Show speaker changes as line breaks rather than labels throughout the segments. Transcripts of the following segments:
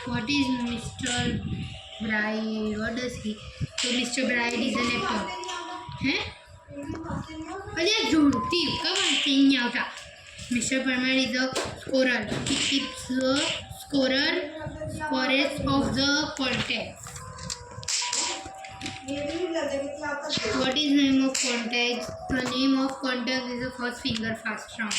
What is Mr. Bride? What does he? So Mr. Bride is an actor. हैं? अरे झूठी कब आती नहीं आता? Mr. Parmar is a scorer. He keeps the scores of the contest. What is name of contest? The name of contest is the first finger fast round.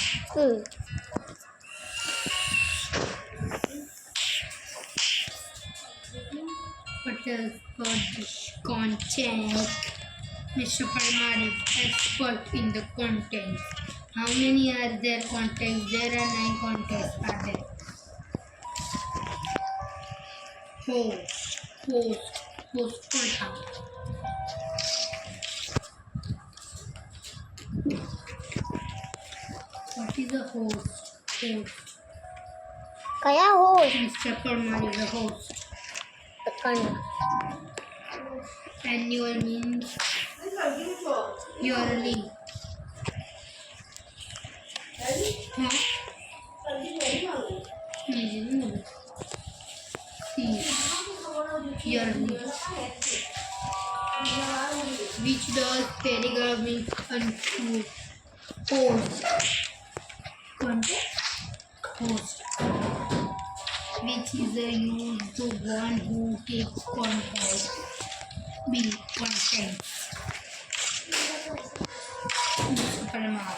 What is content? Mr. Parmar is expert in the contest. How many are there contests? There are 9 contests. Are there? Host कौन What is a host?
क्या host?
Mr. Parmar is a host. Annual means yearly. Huh? Yearly. Which does paragraph means unto host. Host. Which is used to one who takes content. B. Content. Mr. Parmar.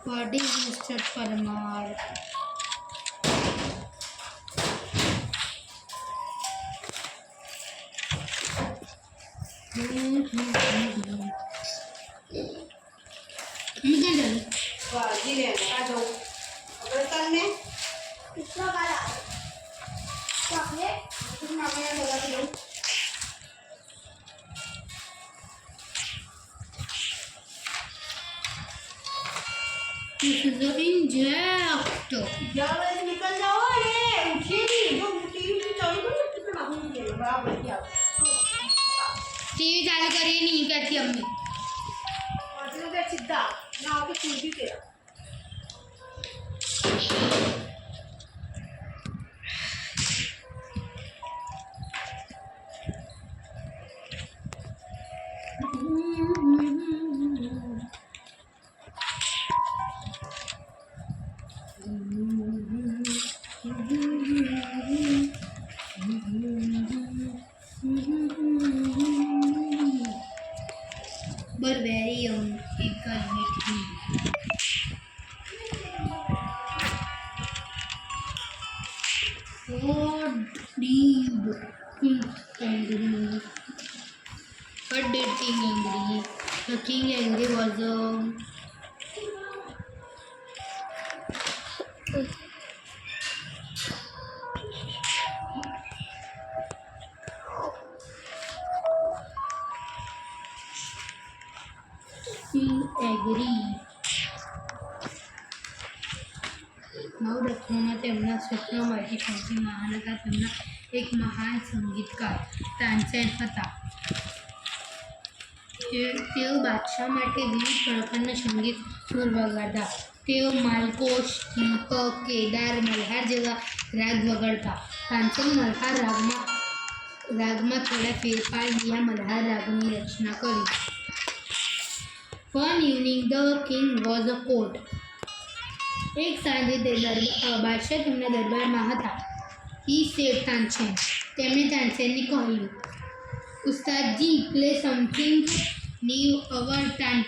What is Mr. Parmar? This is the inject.
निकल जाओ रे उठिए नहीं जो TV चालू करो कितना मालूम नहीं है बराबर क्या
टीवी चालू करिए नहीं कहती अम्मी
मतलब क्या सीधा ना आके टीवी तेरा
but very young, it got hit him. What did King angry? The King angry was King agree. નવરત્નોમાં તેમના સ્વપ્નમાંથી સૌથી મહાન હતા તેમના એક મહાન સંગીતકાર તાનસેન હતા તેઓ બાદશાહ માટે વિવિધ પ્રકારના સંગીત સુર વગાડતા તેઓ માલકોશ દીપક કેદાર મલ્હાર જેવા રાગ વગાડતા તાનસેન મલ્હાર રાગમાં થોડા ફેરફાર દિયા મલ્હાર રાગની રચના કરી One evening the king was a court. એક સાંજે તે બાદશાહ તેમના દરબારમાં હતા. He said Tansen. તેમણે તાનસેનને કહ્યું, ઉસ્તાદજી, play something new our